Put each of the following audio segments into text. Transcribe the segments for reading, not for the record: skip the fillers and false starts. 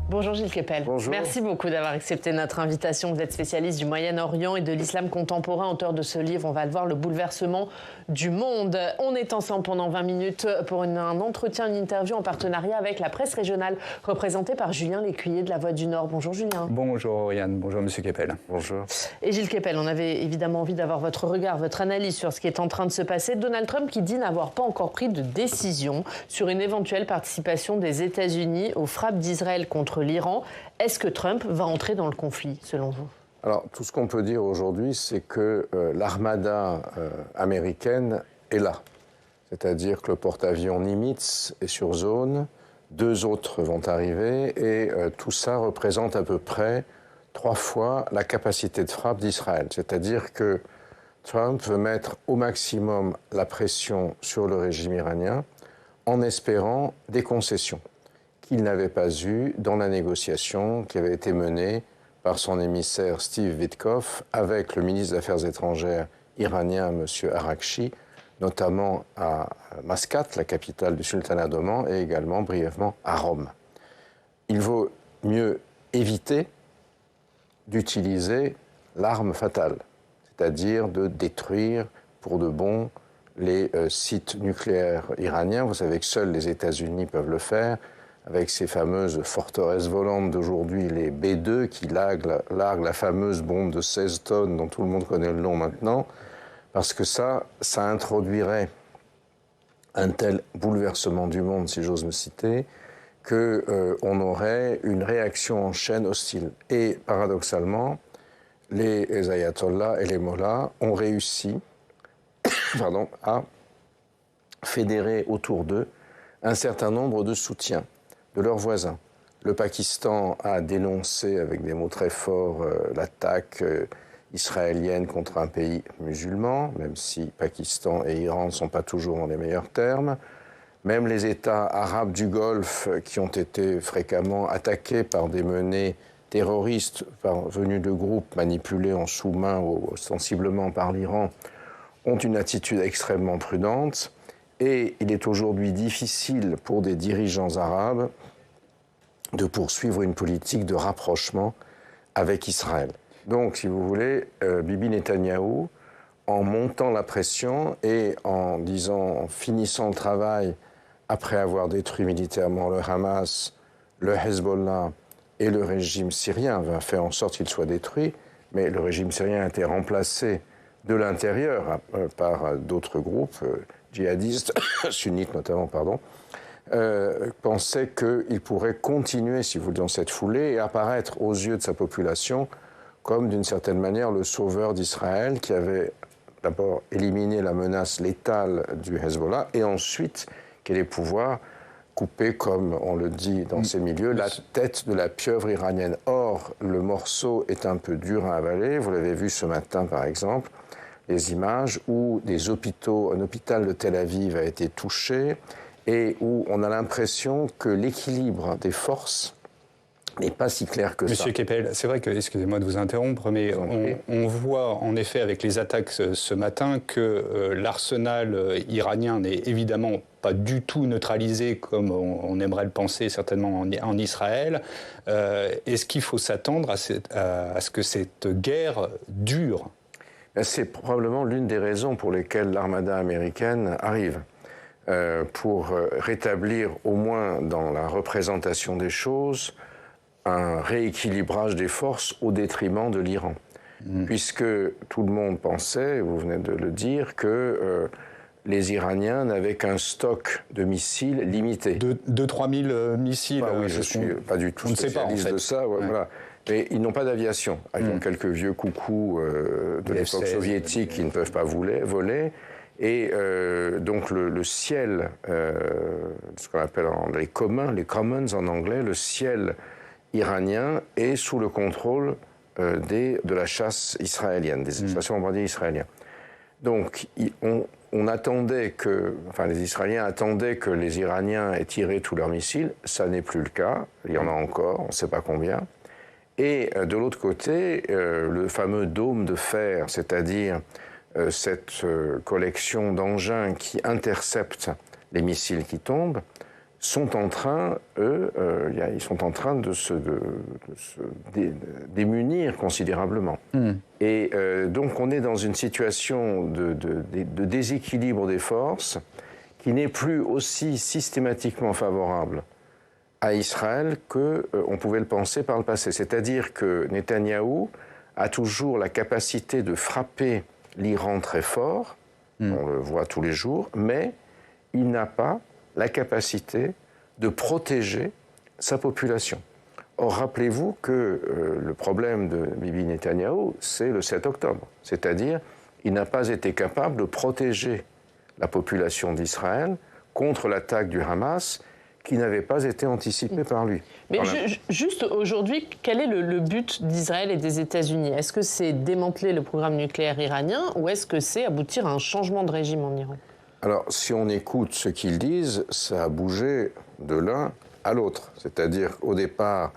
Bonjour Gilles Kepel. Bonjour. Merci beaucoup d'avoir accepté notre invitation. Vous êtes spécialiste du Moyen-Orient et de l'islam contemporain, auteur de ce livre, on va le voir, Le bouleversement du monde. On est ensemble pendant 20 minutes pour un entretien, une interview en partenariat avec la presse régionale, représentée par Julien Lécuyer de La Voix du Nord. Bonjour Julien. Bonjour Yann, bonjour Monsieur Kepel. Bonjour. Et Gilles Kepel, on avait évidemment envie d'avoir votre regard, votre analyse sur ce qui est en train de se passer. Donald Trump qui dit n'avoir pas encore pris de décision sur une éventuelle participation des États-Unis aux frappes d'Israël contre l'Iran. Est-ce que Trump va entrer dans le conflit, selon vous ? Alors, tout ce qu'on peut dire aujourd'hui, c'est que l'armada américaine est là. C'est-à-dire que le porte-avions Nimitz est sur zone, 2 autres vont arriver, et tout ça représente à peu près 3 fois la capacité de frappe d'Israël. C'est-à-dire que Trump veut mettre au maximum la pression sur le régime iranien en espérant des concessions qu'il n'avait pas eues dans la négociation qui avait été menée par son émissaire Steve Witkoff avec le ministre des Affaires étrangères iranien, M. Arakchi, notamment à Mascate, la capitale du sultanat d'Oman, et également brièvement à Rome. Il vaut mieux éviter d'utiliser l'arme fatale, c'est-à-dire de détruire pour de bon les sites nucléaires iraniens. Vous savez que seuls les États-Unis peuvent le faire, avec ces fameuses forteresses volantes d'aujourd'hui, les B-2, qui larguent la fameuse bombe de 16 tonnes dont tout le monde connaît le nom maintenant, parce que ça introduirait un tel bouleversement du monde, si j'ose me citer, qu'on aurait une réaction en chaîne hostile. Et paradoxalement, les ayatollahs et les mollahs ont réussi à fédérer autour d'eux un certain nombre de soutiens de leurs voisins. Le Pakistan a dénoncé avec des mots très forts l'attaque israélienne contre un pays musulman, même si Pakistan et Iran ne sont pas toujours dans les meilleurs termes. Même les États arabes du Golfe, qui ont été fréquemment attaqués par des menées terroristes venus de groupes manipulés en sous-main ou ostensiblement par l'Iran, ont une attitude extrêmement prudente. Et il est aujourd'hui difficile pour des dirigeants arabes de poursuivre une politique de rapprochement avec Israël. Donc, si vous voulez, Bibi Netanyahou, en montant la pression et en finissant le travail après avoir détruit militairement le Hamas, le Hezbollah et le régime syrien, va faire en sorte qu'il soit détruit, mais le régime syrien a été remplacé de l'intérieur par d'autres groupes djihadistes, sunnites notamment, pensait qu'il pourrait continuer, si vous voulez, dans cette foulée et apparaître aux yeux de sa population comme, d'une certaine manière, le sauveur d'Israël qui avait d'abord éliminé la menace létale du Hezbollah et ensuite qui allait pouvoir couper, comme on le dit dans ces milieux, la tête de la pieuvre iranienne. Or, le morceau est un peu dur à avaler. Vous l'avez vu ce matin, par exemple, les images où un hôpital de Tel Aviv a été touché et où on a l'impression que l'équilibre des forces n'est pas si clair que ça. Monsieur Kepel, c'est vrai que, excusez-moi de vous interrompre, mais on voit en effet avec les attaques ce matin que l'arsenal iranien n'est évidemment pas du tout neutralisé comme on aimerait le penser certainement en Israël. Est-ce qu'il faut s'attendre à ce que cette guerre dure ? C'est probablement l'une des raisons pour lesquelles l'armada américaine arrive. Pour rétablir, au moins dans la représentation des choses, un rééquilibrage des forces au détriment de l'Iran. Puisque tout le monde pensait, vous venez de le dire, que les Iraniens n'avaient qu'un stock de missiles limité. 2-3 000 missiles. Oui, je ne suis pas du tout spécialiste de ça. Ouais. Voilà. Mais ils n'ont pas d'aviation. Ils ont quelques vieux coucous de l'époque soviétique qui ne peuvent pas voler. Et donc le ciel, ce qu'on appelle les commons en anglais, le ciel iranien est sous le contrôle de la chasse israélienne, des stations bombardiers israéliens. Donc on attendait les Israéliens attendaient que les Iraniens aient tiré tous leurs missiles. Ça n'est plus le cas. Il y en a encore, on ne sait pas combien. Et de l'autre côté, le fameux dôme de fer, c'est-à-dire cette collection d'engins qui interceptent les missiles qui tombent, sont en train, ils sont en train de se démunir considérablement. Et donc on est dans une situation de déséquilibre des forces qui n'est plus aussi systématiquement favorable à Israël qu'on pouvait le penser par le passé. C'est-à-dire que Netanyahou a toujours la capacité de frapper l'Iran très fort, on le voit tous les jours, mais il n'a pas la capacité de protéger sa population. Or, rappelez-vous que le problème de Bibi Netanyahou, c'est le 7 octobre. C'est-à-dire, il n'a pas été capable de protéger la population d'Israël contre l'attaque du Hamas qui n'avait pas été anticipée par lui. Mais juste aujourd'hui, quel est le but d'Israël et des États-Unis? Est-ce que c'est démanteler le programme nucléaire iranien ou est-ce que c'est aboutir à un changement de régime en Iran? Alors, si on écoute ce qu'ils disent, ça a bougé de l'un à l'autre. C'est-à-dire qu'au départ,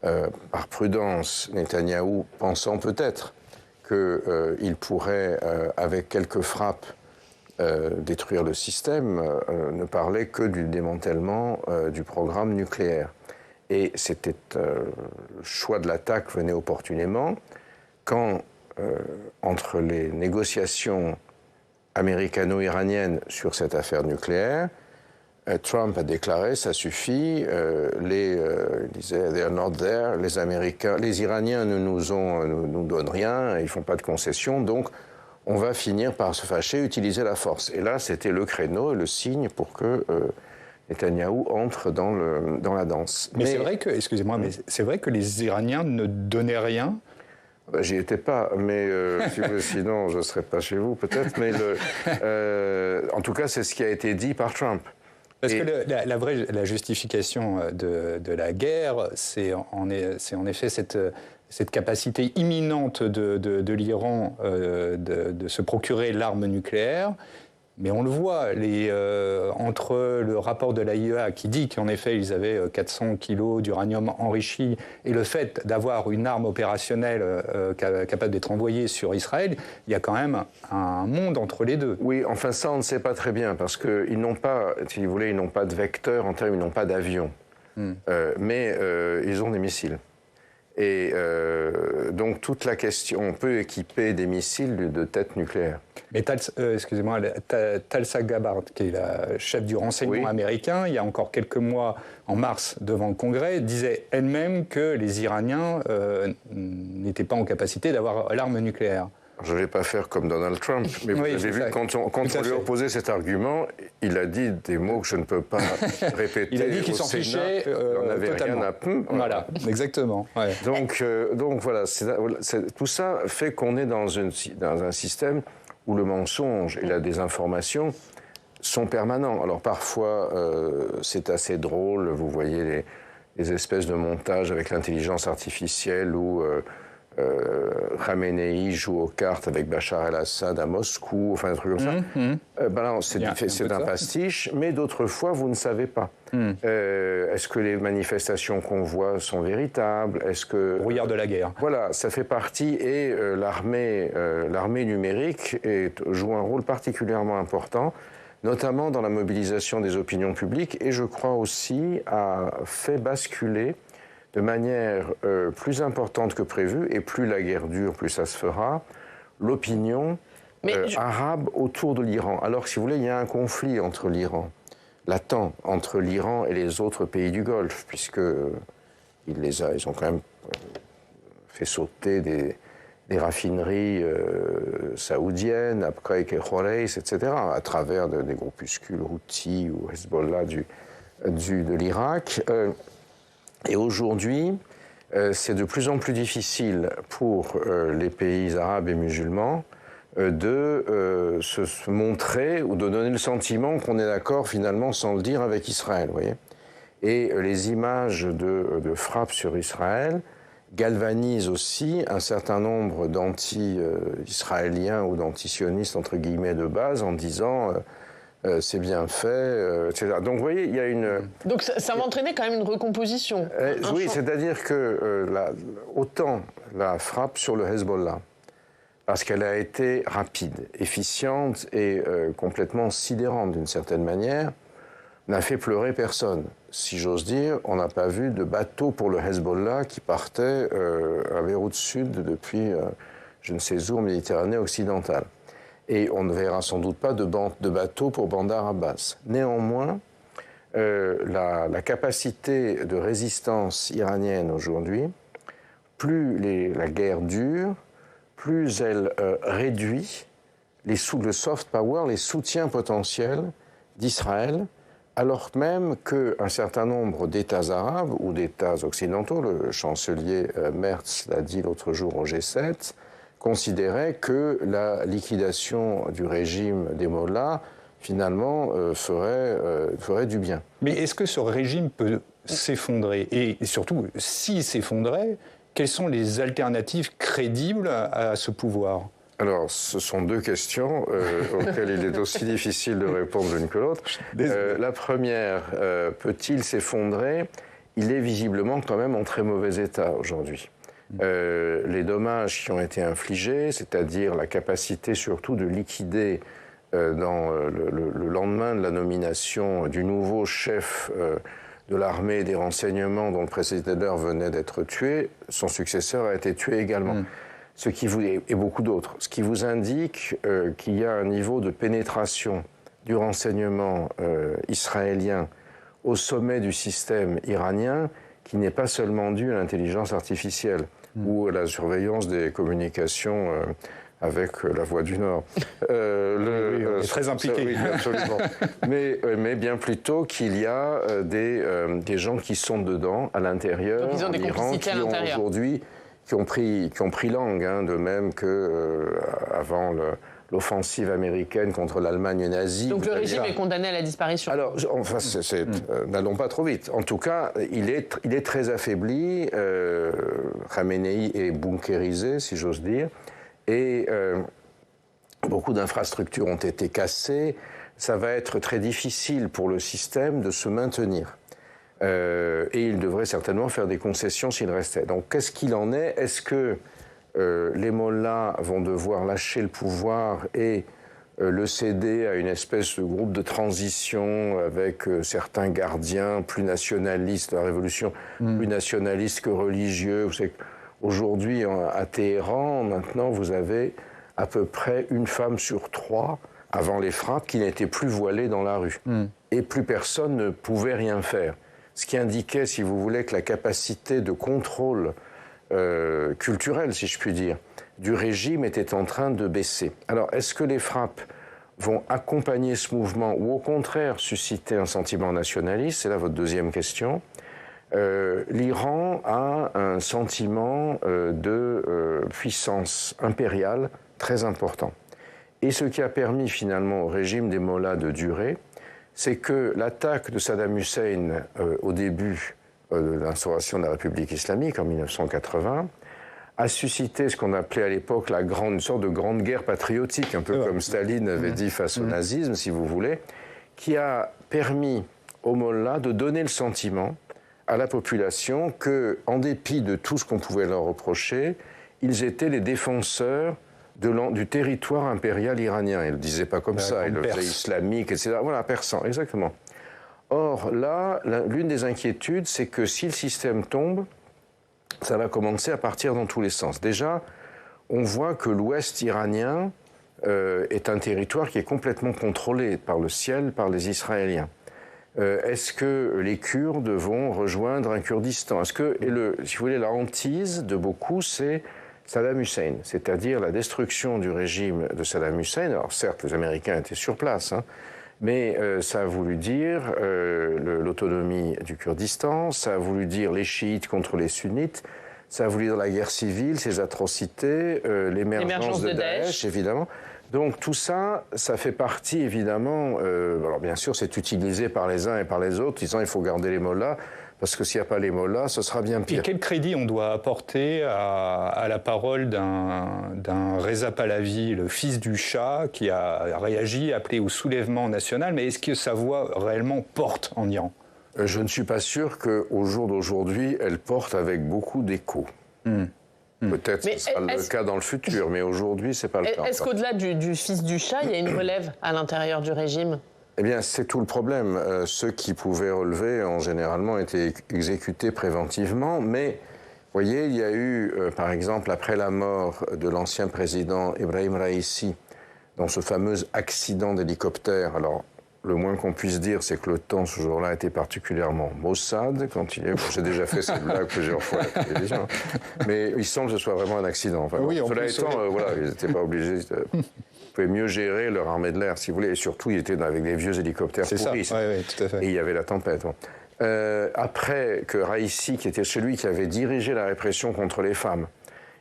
par prudence, Netanyahou, pensant peut-être qu'il pourrait, avec quelques frappes, détruire le système, ne parlait que du démantèlement du programme nucléaire. Et c'était le choix de l'attaque venait opportunément quand, entre les négociations américano-iraniennes sur cette affaire nucléaire, Trump a déclaré ça suffit, il disait they are not there, les Iraniens ne nous donnent rien, ils font pas de concessions, donc on va finir par se fâcher, utiliser la force. Et là, c'était le créneau et le signe pour que Netanyahou entre dans la danse. Mais c'est vrai que, excusez-moi, mais c'est vrai que les Iraniens ne donnaient rien. J'y étais pas, mais sinon je ne serais pas chez vous peut-être. Mais en tout cas, c'est ce qui a été dit par Trump. Parce que la justification de la guerre, c'est en effet cette capacité imminente de l'Iran de se procurer l'arme nucléaire. Mais on le voit, entre le rapport de l'AIEA qui dit qu'en effet ils avaient 400 kilos d'uranium enrichi et le fait d'avoir une arme opérationnelle capable d'être envoyée sur Israël, il y a quand même un monde entre les deux. Oui, enfin ça on ne sait pas très bien parce qu'ils n'ont pas, si vous voulez, ils n'ont pas de vecteurs en termes, ils n'ont pas d'avion, mais ils ont des missiles. Et donc toute la question, on peut équiper des missiles de tête nucléaire. Mais excusez-moi, Tulsa Gabbard, qui est la chef du renseignement américain, il y a encore quelques mois, en mars, devant le Congrès, disait elle-même que les Iraniens n'étaient pas en capacité d'avoir l'arme nucléaire. Je ne vais pas faire comme Donald Trump, mais vous avez vu, quand on lui a opposé cet argument, il a dit des mots que je ne peux pas répéter. Il a dit qu'il s'en fichait totalement. Voilà, exactement. Ouais. Donc voilà, tout ça fait qu'on est dans un système où le mensonge et la désinformation sont permanents. Alors parfois, c'est assez drôle, vous voyez les espèces de montages avec l'intelligence artificielle où Khamenei joue aux cartes avec Bachar el-Assad à Moscou, enfin un truc comme ça. C'est un pastiche, mais d'autres fois, vous ne savez pas. Est-ce que les manifestations qu'on voit sont véritables? Est-ce que brouillard de la guerre. Voilà, ça fait partie et l'armée numérique joue un rôle particulièrement important, notamment dans la mobilisation des opinions publiques et je crois aussi a fait basculer de manière plus importante que prévu, et plus la guerre dure, plus ça se fera, l'opinion arabe autour de l'Iran. Alors, si vous voulez, il y a un conflit entre l'Iran, latent, entre l'Iran et les autres pays du Golfe, puisqu'ils ont quand même fait sauter des raffineries saoudiennes, après Khereis, etc., à travers des groupuscules Houthis ou Hezbollah de l'Irak. Et aujourd'hui, c'est de plus en plus difficile pour les pays arabes et musulmans de se montrer ou de donner le sentiment qu'on est d'accord finalement sans le dire avec Israël, vous voyez. Et les images de frappes sur Israël galvanisent aussi un certain nombre d'anti-israéliens ou d'anti-sionistes entre guillemets de base en disant c'est bien fait, etc. Donc vous voyez, il y a une... Donc ça va entraîner quand même une recomposition. Oui, c'est-à-dire que autant la frappe sur le Hezbollah, parce qu'elle a été rapide, efficiente et complètement sidérante d'une certaine manière, n'a fait pleurer personne. Si j'ose dire, on n'a pas vu de bateau pour le Hezbollah qui partait à Beyrouth Sud depuis je ne sais où en Méditerranée occidentale. Et on ne verra sans doute pas de bateau pour Bandar Abbas. Néanmoins, la capacité de résistance iranienne aujourd'hui, plus la guerre dure, plus elle réduit le soft power, les soutiens potentiels d'Israël, alors même qu'un certain nombre d'États arabes ou d'États occidentaux, le chancelier Merz l'a dit l'autre jour au G7, considéraient que la liquidation du régime des mollahs, finalement, ferait du bien. Mais est-ce que ce régime peut s'effondrer? Et surtout, s'il s'effondrait, quelles sont les alternatives crédibles à ce pouvoir? Alors, ce sont deux questions auxquelles il est aussi difficile de répondre l'une que l'autre. La première, peut-il s'effondrer? Il est visiblement quand même en très mauvais état aujourd'hui. Les dommages qui ont été infligés, c'est-à-dire la capacité surtout de liquider dans le lendemain de la nomination du nouveau chef de l'armée et des renseignements dont le précédent venait d'être tué, son successeur a été tué également. Et beaucoup d'autres. Ce qui vous indique qu'il y a un niveau de pénétration du renseignement israélien au sommet du système iranien qui n'est pas seulement dû à l'intelligence artificielle ou à la surveillance des communications avec la Voix du Nord. Très impliqué. Oui, absolument. mais bien plutôt qu'il y a des gens qui sont dedans, à l'intérieur, en Iran, qui ont aujourd'hui qui ont pris langue, hein, de même que avant l'offensive américaine contre l'Allemagne nazie. Donc le régime est condamné à la disparition. Alors, enfin, n'allons pas trop vite. En tout cas, il est très affaibli. Khamenei est bunkérisé, si j'ose dire, et beaucoup d'infrastructures ont été cassées. Ça va être très difficile pour le système de se maintenir. Et il devrait certainement faire des concessions s'il restait. Donc, qu'est-ce qu'il en est? Est-ce que les mollahs vont devoir lâcher le pouvoir et le céder à une espèce de groupe de transition avec certains gardiens plus nationalistes de la révolution, plus nationalistes que religieux? Vous savez qu'aujourd'hui, à Téhéran, maintenant, vous avez à peu près une femme sur 3, avant les frappes, qui n'était plus voilée dans la rue. Et plus personne ne pouvait rien faire. Ce qui indiquait, si vous voulez, que la capacité de contrôle culturel, si je puis dire, du régime était en train de baisser. Alors, est-ce que les frappes vont accompagner ce mouvement ou au contraire susciter un sentiment nationaliste? C'est là votre deuxième question. L'Iran a un sentiment de puissance impériale très important. Et ce qui a permis finalement au régime des mollahs de durer, c'est que l'attaque de Saddam Hussein au début de l'instauration de la République islamique en 1980 a suscité ce qu'on appelait à l'époque une sorte de grande guerre patriotique, un peu comme Staline avait dit face au nazisme, si vous voulez, qui a permis aux mollahs de donner le sentiment à la population que, en dépit de tout ce qu'on pouvait leur reprocher, ils étaient les défenseurs du territoire impérial iranien. Ils ne le disaient pas comme ça, ils le faisaient islamique, etc. Voilà, persan, exactement. Or, là, l'une des inquiétudes, c'est que si le système tombe, ça va commencer à partir dans tous les sens. Déjà, on voit que l'ouest iranien est un territoire qui est complètement contrôlé par le ciel, par les Israéliens. Est-ce que les Kurdes vont rejoindre un Kurdistan? Est-ce que, si vous voulez, la hantise de beaucoup, c'est Saddam Hussein, c'est-à-dire la destruction du régime de Saddam Hussein. Alors certes, les Américains étaient sur place, hein, mais ça a voulu dire l'autonomie du Kurdistan, ça a voulu dire les chiites contre les sunnites, ça a voulu dire la guerre civile, ses atrocités, l'émergence de Daesh, évidemment. Donc tout ça, ça fait partie évidemment, alors bien sûr c'est utilisé par les uns et par les autres, disant il faut garder les mollahs, parce que s'il n'y a pas les mollahs, ce sera bien pire. Et quel crédit on doit apporter à la parole d'un Reza Pahlavi, le fils du Shah, qui a réagi, appelé au soulèvement national, mais est-ce que sa voix réellement porte en Iran? Je ne suis pas sûr qu'au jour d'aujourd'hui, elle porte avec beaucoup d'écho. Peut-être que ce sera le cas dans le futur, mais aujourd'hui, ce n'est pas le cas. Est-ce qu'au-delà du fils du Shah, il y a une relève à l'intérieur du régime? Eh bien, c'est tout le problème. Ceux qui pouvaient relever, ont généralement été exécutés préventivement, mais vous voyez, il y a eu, par exemple, après la mort de l'ancien président Ibrahim Raïssi, dans ce fameux accident d'hélicoptère, alors le moins qu'on puisse dire, c'est que le temps ce jour-là était particulièrement maussade quand il est. J'ai déjà fait cette blague plusieurs fois à la télévision, mais il semble que ce soit vraiment un accident. Enfin, oui, cela étant, voilà, ils n'étaient pas obligés. Ils pouvaient mieux gérer leur armée de l'air, si vous voulez, et surtout, ils étaient avec des vieux hélicoptères pourris. C'est ça. Oui, tout à fait. Et il y avait la tempête. Bon. Après que Raïssi, qui était celui qui avait dirigé la répression contre les femmes,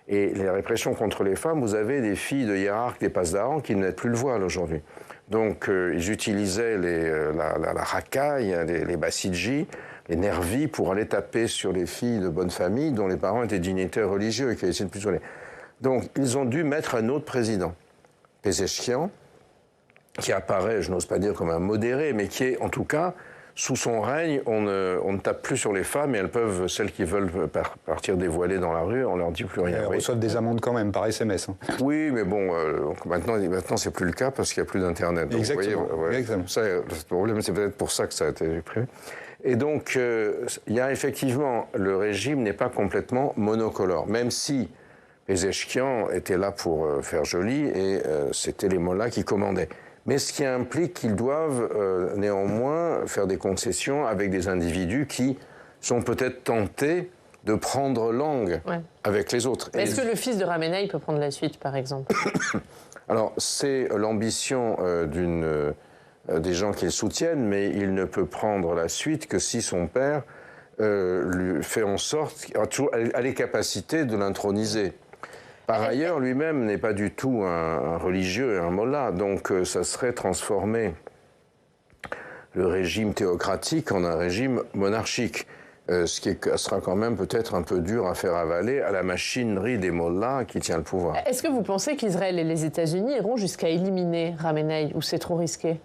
et la répression contre les femmes, vous avez des filles de hiérarques des Pasdaran qui n'êtes plus le voile aujourd'hui. Donc, ils utilisaient la racaille, les bassidjis, les nervis pour aller taper sur les filles de bonne famille dont les parents étaient dignitaires religieux et qui essayaient de plus voler. Donc, ils ont dû mettre un autre président, Pezeshkian, qui apparaît, je n'ose pas dire comme un modéré, mais qui est, en tout cas, sous son règne, on ne tape plus sur les femmes et elles peuvent, celles qui veulent partir dévoilées dans la rue, on leur dit plus rien. Elles reçoivent des amendes quand même, par SMS. Hein. Oui, mais bon, maintenant c'est plus le cas parce qu'il n'y a plus d'Internet. Donc, exactement. Vous voyez, exactement. Ça, le problème, c'est peut-être pour ça que ça a été supprimé. Et donc, il y a effectivement, le régime n'est pas complètement monocolore, même si Pezeshkian était là pour faire joli et c'était les mollahs qui commandaient. Mais ce qui implique qu'ils doivent néanmoins faire des concessions avec des individus qui sont peut-être tentés de prendre langue avec les autres. Est-ce que le fils de Khamenei peut prendre la suite, par exemple? Alors, c'est l'ambition des gens qui le soutiennent, mais il ne peut prendre la suite que si son père lui fait en sorte, a les capacités de l'introniser. Par ailleurs, lui-même n'est pas du tout un religieux et un mollah, donc ça serait transformer le régime théocratique en un régime monarchique, ce qui sera quand même peut-être un peu dur à faire avaler à la machinerie des mollahs qui tient le pouvoir. Est-ce que vous pensez qu'Israël et les États-Unis iront jusqu'à éliminer Khamenei, ou c'est trop risqué?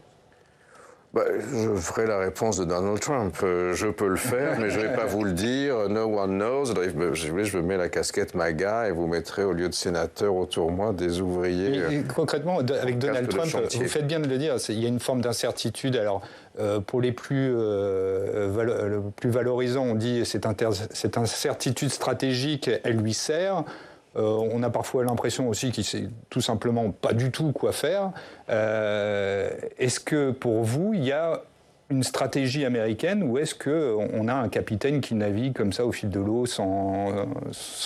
Je ferai la réponse de Donald Trump. Je peux le faire, mais je ne vais pas vous le dire. No one knows. Je mets la casquette MAGA et vous mettrez au lieu de sénateurs autour de moi des ouvriers. Et concrètement, avec Donald Trump, vous faites bien de le dire, il y a une forme d'incertitude. Alors, pour les plus valorisants, on dit cette incertitude stratégique, elle lui sert. On a parfois l'impression aussi qu'il ne sait tout simplement pas du tout quoi faire. Est-ce que pour vous, il y a une stratégie américaine ou est-ce qu'on a un capitaine qui navigue comme ça au fil de l'eau sans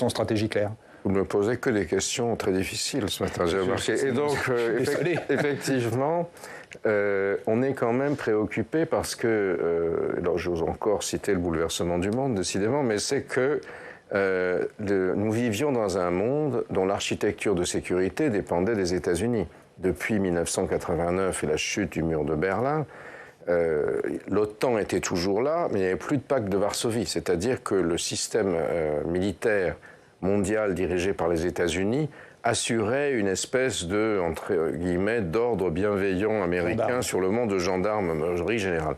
stratégie claire? Vous ne me posez que des questions très difficiles ce matin, j'ai remarqué. Et donc, effectivement, on est quand même préoccupé parce que, alors j'ose encore citer le bouleversement du monde, décidément, mais c'est que nous vivions dans un monde dont l'architecture de sécurité dépendait des États-Unis. Depuis 1989 et la chute du mur de Berlin, l'OTAN était toujours là, mais il n'y avait plus de pacte de Varsovie. C'est-à-dire que le système militaire mondial dirigé par les États-Unis assurait une espèce de, entre guillemets, d'ordre bienveillant américain sur le monde de gendarmerie générale.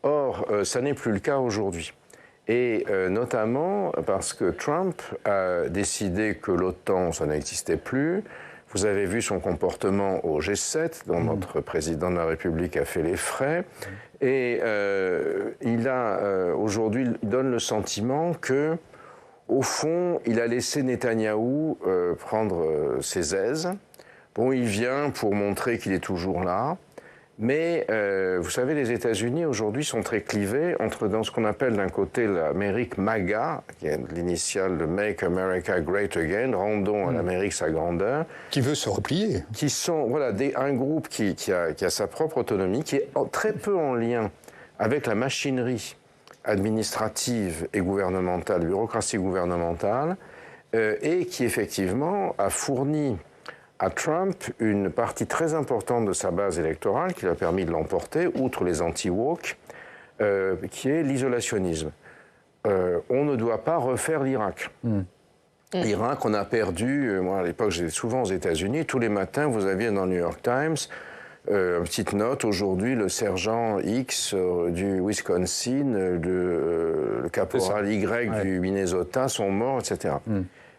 Or, ça n'est plus le cas aujourd'hui. Et notamment parce que Trump a décidé que l'OTAN, ça n'existait plus. Vous avez vu son comportement au G7, dont notre président de la République a fait les frais. Et aujourd'hui, il donne le sentiment que, au fond, il a laissé Netanyahou prendre ses aises. Bon, il vient pour montrer qu'il est toujours là. Mais vous savez, les États-Unis aujourd'hui sont très clivés entre dans ce qu'on appelle d'un côté l'Amérique MAGA, qui est l'initiale de Make America Great Again, rendons à l'Amérique sa grandeur. Qui veut se replier. Qui sont un groupe qui a sa propre autonomie, qui est très peu en lien avec la machinerie administrative et gouvernementale, bureaucratie gouvernementale, et qui effectivement a fourni à Trump une partie très importante de sa base électorale qui lui a permis de l'emporter, outre les anti-woke, qui est l'isolationnisme. On ne doit pas refaire l'Irak. L'Irak, on a perdu, moi à l'époque j'étais souvent aux États-Unis, tous les matins vous aviez dans le New York Times une petite note, aujourd'hui le sergent X du Wisconsin, le caporal Y du Minnesota sont morts, etc.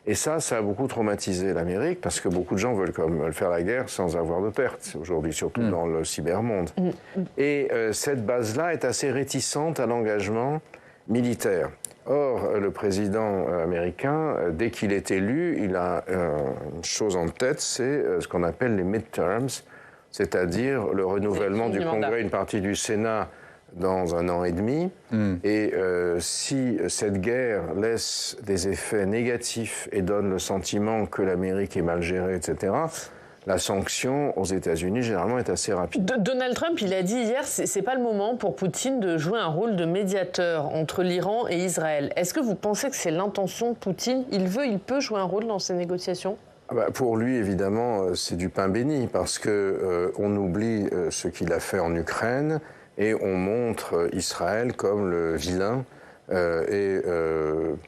Et ça a beaucoup traumatisé l'Amérique, parce que beaucoup de gens veulent faire la guerre sans avoir de pertes, aujourd'hui, surtout dans le cybermonde. Et cette base-là est assez réticente à l'engagement militaire. Or, le président américain, dès qu'il est élu, il a une chose en tête, c'est ce qu'on appelle les midterms, c'est-à-dire le renouvellement du Congrès, une partie du Sénat dans 1 an et demi. Et si cette guerre laisse des effets négatifs et donne le sentiment que l'Amérique est mal gérée, etc., la sanction aux États-Unis, généralement, est assez rapide. Donald Trump, il a dit hier, c'est pas le moment pour Poutine de jouer un rôle de médiateur entre l'Iran et Israël. Est-ce que vous pensez que c'est l'intention de Poutine ? Il peut jouer un rôle dans ces négociations ? Pour lui, évidemment, c'est du pain béni, parce qu'on oublie ce qu'il a fait en Ukraine et on montre Israël comme le vilain et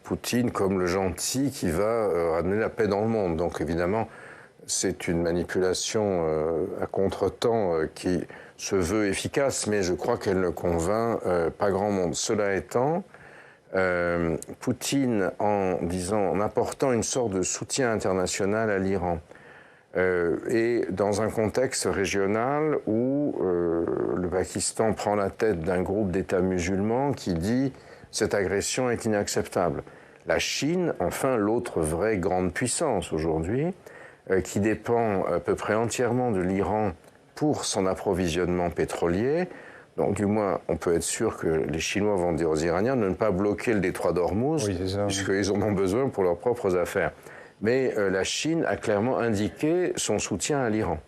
Poutine comme le gentil qui va ramener la paix dans le monde. Donc évidemment, c'est une manipulation à contretemps qui se veut efficace, mais je crois qu'elle ne convainc pas grand monde. Cela étant, Poutine, en apportant une sorte de soutien international à l'Iran, et dans un contexte régional où le Pakistan prend la tête d'un groupe d'États musulmans qui dit « cette agression est inacceptable ». La Chine, enfin l'autre vraie grande puissance aujourd'hui, qui dépend à peu près entièrement de l'Iran pour son approvisionnement pétrolier. Donc du moins, on peut être sûr que les Chinois vont dire aux Iraniens de ne pas bloquer le détroit d'Ormuz, puisqu'ils en ont besoin pour leurs propres affaires. Mais la Chine a clairement indiqué son soutien à l'Iran.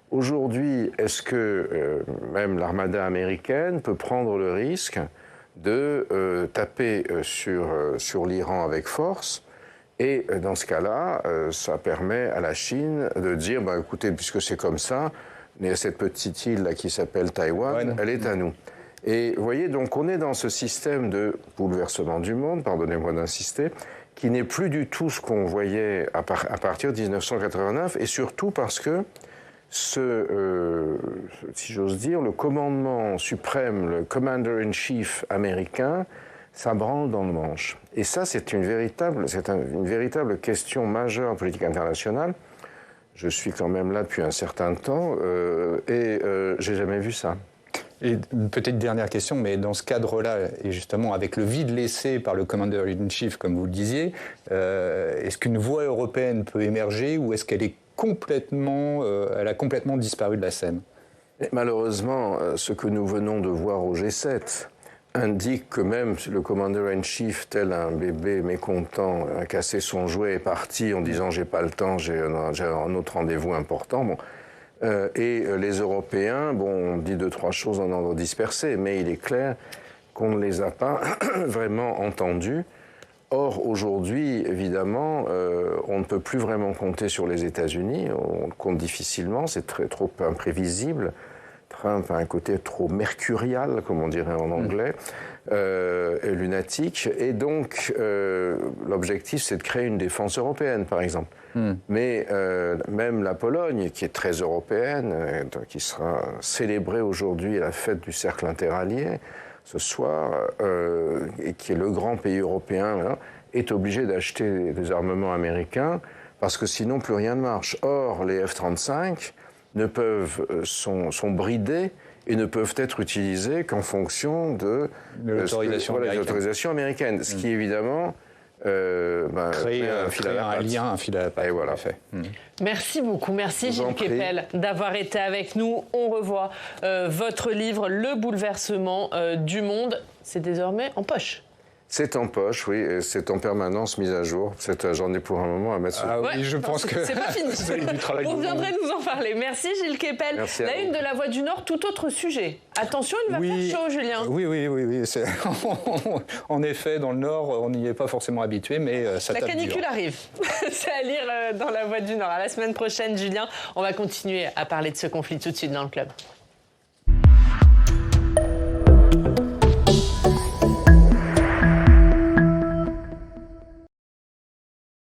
Aujourd'hui, est-ce que même l'armada américaine peut prendre le risque de taper sur l'Iran avec force ? Et dans ce cas-là, ça permet à la Chine de dire, écoutez, puisque c'est comme ça, il y a cette petite île là qui s'appelle Taïwan, elle est à nous. Et vous voyez, donc on est dans ce système de bouleversement du monde, pardonnez-moi d'insister, qui n'est plus du tout ce qu'on voyait à partir de 1989, et surtout parce que si j'ose dire, le commandement suprême, le commander-in-chief américain, ça branle dans le manche. Et ça, c'est une véritable question majeure en politique internationale. Je suis quand même là depuis un certain temps et j'ai jamais vu ça. Et peut-être dernière question, mais dans ce cadre-là, et justement avec le vide laissé par le commander-in-chief, comme vous le disiez, est-ce qu'une voix européenne peut émerger ou est-ce qu'elle est elle a complètement disparu de la scène ? Et malheureusement, ce que nous venons de voir au G7 indique que même le commander-in-chief, tel un bébé mécontent, a cassé son jouet et est parti en disant « j'ai pas le temps, j'ai un autre rendez-vous important ». Et les Européens, on dit 2-3 choses en ordre dispersé, mais il est clair qu'on ne les a pas vraiment entendus. Or, aujourd'hui, évidemment, on ne peut plus vraiment compter sur les États-Unis, on compte difficilement, c'est trop imprévisible. Trump a un côté trop mercurial, comme on dirait en anglais, et lunatique. Et donc, l'objectif, c'est de créer une défense européenne, par exemple. Mais même la Pologne, qui est très européenne, qui sera célébrée aujourd'hui à la fête du cercle interallié, ce soir, et qui est le grand pays européen, est obligée d'acheter des armements américains, parce que sinon, plus rien ne marche. Or, les F-35... sont bridés et ne peuvent être utilisés qu'en fonction de l'autorisation américaine. Ce qui, évidemment, crée un lien, un fil à la patte. Et voilà. Merci beaucoup. Merci Gilles Kepel d'avoir été avec nous. On revoit votre livre « Le bouleversement du monde ». C'est désormais en poche. C'est en poche, oui, et c'est en permanence mise à jour. J'en ai pour un moment à mettre sur. Ah oui, je pense que c'est pas fini. Vous viendrez nous en parler. Merci Gilles Kepel. Merci la une de La Voix du Nord, tout autre sujet. Attention, il va faire chaud, Julien. Oui. En effet, dans le Nord, on n'y est pas forcément habitué, mais ça tape dur. La canicule arrive. C'est à lire dans La Voix du Nord. À la semaine prochaine, Julien. On va continuer à parler de ce conflit tout de suite dans le club.